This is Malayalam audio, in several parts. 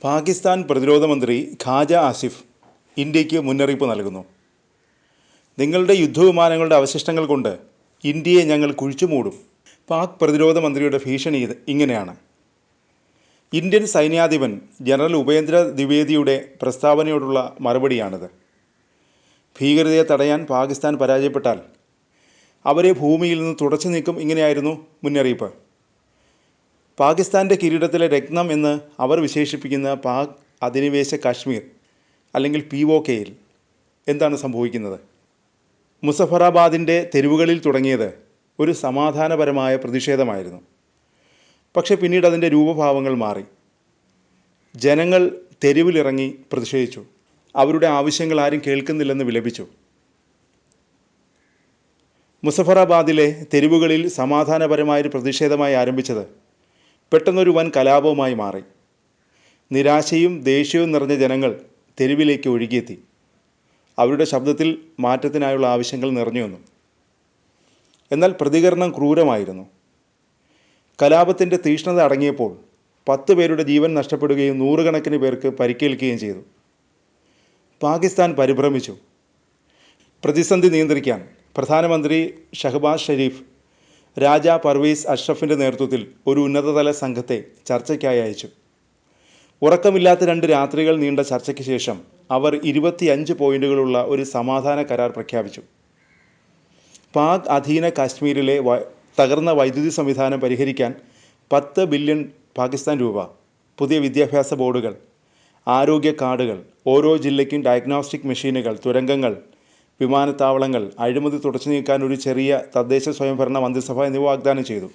പാകിസ്ഥാൻ പ്രതിരോധ മന്ത്രി ഖാജ ആസിഫ് ഇന്ത്യയ്ക്ക് മുന്നറിയിപ്പ് നൽകുന്നു. നിങ്ങളുടെ യുദ്ധവിമാനങ്ങളുടെ അവശിഷ്ടങ്ങൾ കൊണ്ട് ഇന്ത്യയെ ഞങ്ങൾ കുഴിച്ചുമൂടും. പാക് പ്രതിരോധ മന്ത്രിയുടെ ഭീഷണി ഇങ്ങനെയാണ്. ഇന്ത്യൻ സൈന്യാധിപൻ ജനറൽ ഉപേന്ദ്ര ദ്വിവേദിയുടെ പ്രസ്താവനയോടുള്ള മറുപടിയാണിത്. ഭീകരതയെ തടയാൻ പാകിസ്ഥാൻ പരാജയപ്പെട്ടാൽ അവരെ ഭൂമിയിൽ നിന്ന് തുടച്ചു നീക്കും, ഇങ്ങനെയായിരുന്നു മുന്നറിയിപ്പ്. പാകിസ്ഥാൻ്റെ കിരീടത്തിലെ രത്നം എന്ന് അവർ വിശേഷിപ്പിക്കുന്ന പാക് അധിനിവേശ കാശ്മീർ അല്ലെങ്കിൽ POKയിൽ എന്താണ് സംഭവിക്കുന്നത്? മുസഫറാബാദിൻ്റെ തെരുവുകളിൽ തുടങ്ങിയത് ഒരു സമാധാനപരമായ പ്രതിഷേധമായിരുന്നു. പക്ഷേ പിന്നീട് അതിൻ്റെ രൂപഭാവങ്ങൾ മാറി. ജനങ്ങൾ തെരുവിലിറങ്ങി പ്രതിഷേധിച്ചു. അവരുടെ ആവശ്യങ്ങൾ ആരും കേൾക്കുന്നില്ലെന്ന് വിലപിച്ചു. മുസഫറാബാദിലെ തെരുവുകളിൽ സമാധാനപരമായൊരു പ്രതിഷേധമായി ആരംഭിച്ചത് പെട്ടെന്നൊരു വൻ കലാപവുമായി മാറി. നിരാശയും ദേഷ്യവും നിറഞ്ഞ ജനങ്ങൾ തെരുവിലേക്ക് ഒഴുകിയെത്തി. അവരുടെ ശബ്ദത്തിൽ മാറ്റത്തിനായുള്ള ആവശ്യങ്ങൾ നിറഞ്ഞു വന്നു. എന്നാൽ പ്രതികരണം ക്രൂരമായിരുന്നു. കലാപത്തിൻ്റെ തീക്ഷ്ണത അടങ്ങിയപ്പോൾ 10 പേരുടെ ജീവൻ നഷ്ടപ്പെടുകയും നൂറുകണക്കിന് പേർക്ക് പരിക്കേൽക്കുകയും ചെയ്തു. പാകിസ്ഥാൻ പരിഭ്രമിച്ചു. പ്രതിസന്ധി നിയന്ത്രിക്കാൻ പ്രധാനമന്ത്രി ഷഹബാസ് ഷെരീഫ് രാജാ പർവേസ് അഷ്റഫിൻ്റെ നേതൃത്വത്തിൽ ഒരു ഉന്നതതല സംഘത്തെ ചർച്ചയ്ക്കായി അയച്ചു. ഉറക്കമില്ലാത്ത 2 രാത്രികൾ നീണ്ട ചർച്ചയ്ക്ക് ശേഷം അവർ 25 പോയിന്റുകളുള്ള ഒരു സമാധാന കരാർ പ്രഖ്യാപിച്ചു. പാക് അധീന കാശ്മീരിലെ തകർന്ന വൈദ്യുതി സംവിധാനം പരിഹരിക്കാൻ 10 ബില്യൺ പാകിസ്ഥാൻ രൂപ, പുതിയ വിദ്യാഭ്യാസ ബോർഡുകൾ, ആരോഗ്യ കാർഡുകൾ, ഓരോ ജില്ലയ്ക്കും ഡയഗ്നോസ്റ്റിക് മെഷീനുകൾ, തുരങ്കങ്ങൾ, വിമാനത്താവളങ്ങൾ, അഴിമതി തുടച്ചു നീക്കാൻ ഒരു ചെറിയ തദ്ദേശ സ്വയംഭരണ മന്ത്രിസഭ എന്നിവ വാഗ്ദാനം ചെയ്തു.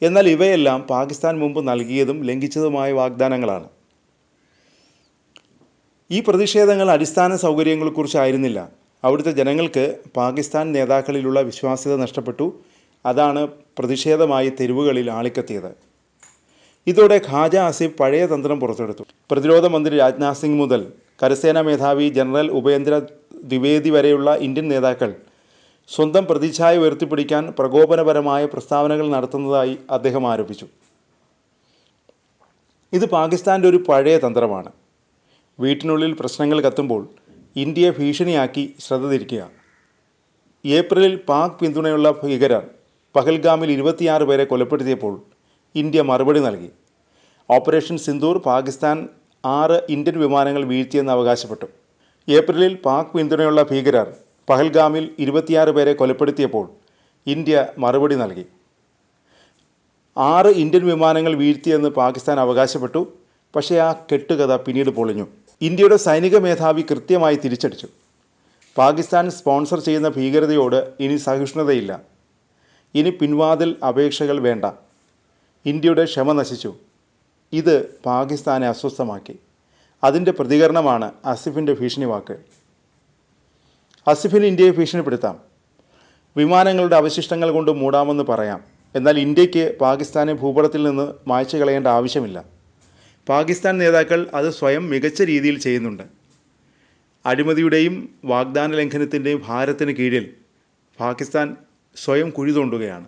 എന്നാൽ ഇവയെല്ലാം പാകിസ്ഥാൻ മുമ്പ് നൽകിയതും ലംഘിച്ചതുമായ വാഗ്ദാനങ്ങളാണ്. ഈ പ്രതിഷേധങ്ങൾ അടിസ്ഥാന സൗകര്യങ്ങളെക്കുറിച്ചായിരുന്നില്ല. അവിടുത്തെ ജനങ്ങൾക്ക് പാകിസ്ഥാൻ നേതാക്കളിലുള്ള വിശ്വാസ്യത നഷ്ടപ്പെട്ടു. അതാണ് പ്രതിഷേധമായി തെരുവുകളിൽ ആളിക്കത്തിയത്. ഇതോടെ ഖാജ ആസിഫ് പഴയ തന്ത്രം പുറത്തെടുത്തു. പ്രതിരോധ മന്ത്രി രാജ്നാഥ് സിംഗ് മുതൽ കരസേനാ മേധാവി ജനറൽ ഉപേന്ദ്ര ദ്വിവേദി വരെയുള്ള ഇന്ത്യൻ നേതാക്കൾ സ്വന്തം പ്രതിച്ഛായ ഉയർത്തിപ്പിടിക്കാൻ പ്രകോപനപരമായ പ്രസ്താവനകൾ നടത്തുന്നതായി അദ്ദേഹം ആരോപിച്ചു. ഇത് പാകിസ്ഥാൻ്റെ ഒരു പഴയ തന്ത്രമാണ്. വീട്ടിനുള്ളിൽ പ്രശ്നങ്ങൾ കത്തുമ്പോൾ ഇന്ത്യയെ ഭീഷണിയാക്കി ശ്രദ്ധ തിരിക്കുക. ഏപ്രിലിൽ പാക് പിന്തുണയുള്ള ഭീകരർ പഹൽഗാമിൽ 26 പേരെ കൊലപ്പെടുത്തിയപ്പോൾ ഇന്ത്യ മറുപടി നൽകി. ഓപ്പറേഷൻ സിന്ദൂർ പാകിസ്ഥാൻ 6 ഇന്ത്യൻ വിമാനങ്ങൾ വീഴ്ത്തിയെന്ന് അവകാശപ്പെട്ടു. ഏപ്രിലിൽ പാക് പിന്തുണയുള്ള ഭീകരർ പഹൽഗാമിൽ 26 പേരെ കൊലപ്പെടുത്തിയപ്പോൾ ഇന്ത്യ മറുപടി നൽകി. 6 ഇന്ത്യൻ വിമാനങ്ങൾ വീഴ്ത്തിയെന്ന് പാകിസ്ഥാൻ അവകാശപ്പെട്ടു. പക്ഷേ ആ കെട്ടുകഥ പിന്നീട് പൊളിഞ്ഞു. ഇന്ത്യയുടെ സൈനിക മേധാവി കൃത്യമായി തിരിച്ചടിച്ചു. പാകിസ്ഥാൻ സ്പോൺസർ ചെയ്യുന്ന ഭീകരതയോട് ഇനി സഹിഷ്ണുതയില്ല. ഇനി പിൻവാതിൽ അപേക്ഷകൾ വേണ്ട. ഇന്ത്യയുടെ ക്ഷമ നശിച്ചു. ഇത് പാകിസ്ഥാനെ അസ്വസ്ഥമാക്കി. അതിൻ്റെ പ്രതികരണമാണ് ആസിഫിൻ്റെ ഭീഷണി വാക്ക്. ആസിഫിന് ഇന്ത്യയെ ഭീഷണിപ്പെടുത്താം. വിമാനങ്ങളുടെ അവശിഷ്ടങ്ങൾ കൊണ്ട് മൂടാമെന്ന് പറയാം. എന്നാൽ ഇന്ത്യക്ക് പാകിസ്ഥാനെ ഭൂപടത്തിൽ നിന്ന് മായ്ച്ചു കളയേണ്ട ആവശ്യമില്ല. പാകിസ്ഥാൻ നേതാക്കൾ അത് സ്വയം മികച്ച രീതിയിൽ ചെയ്യുന്നുണ്ട്. അഴിമതിയുടെയും വാഗ്ദാന ലംഘനത്തിൻ്റെയും ഭാരത്തിന് കീഴിൽ പാകിസ്ഥാൻ സ്വയം കുഴി തോണ്ടുകയാണ്.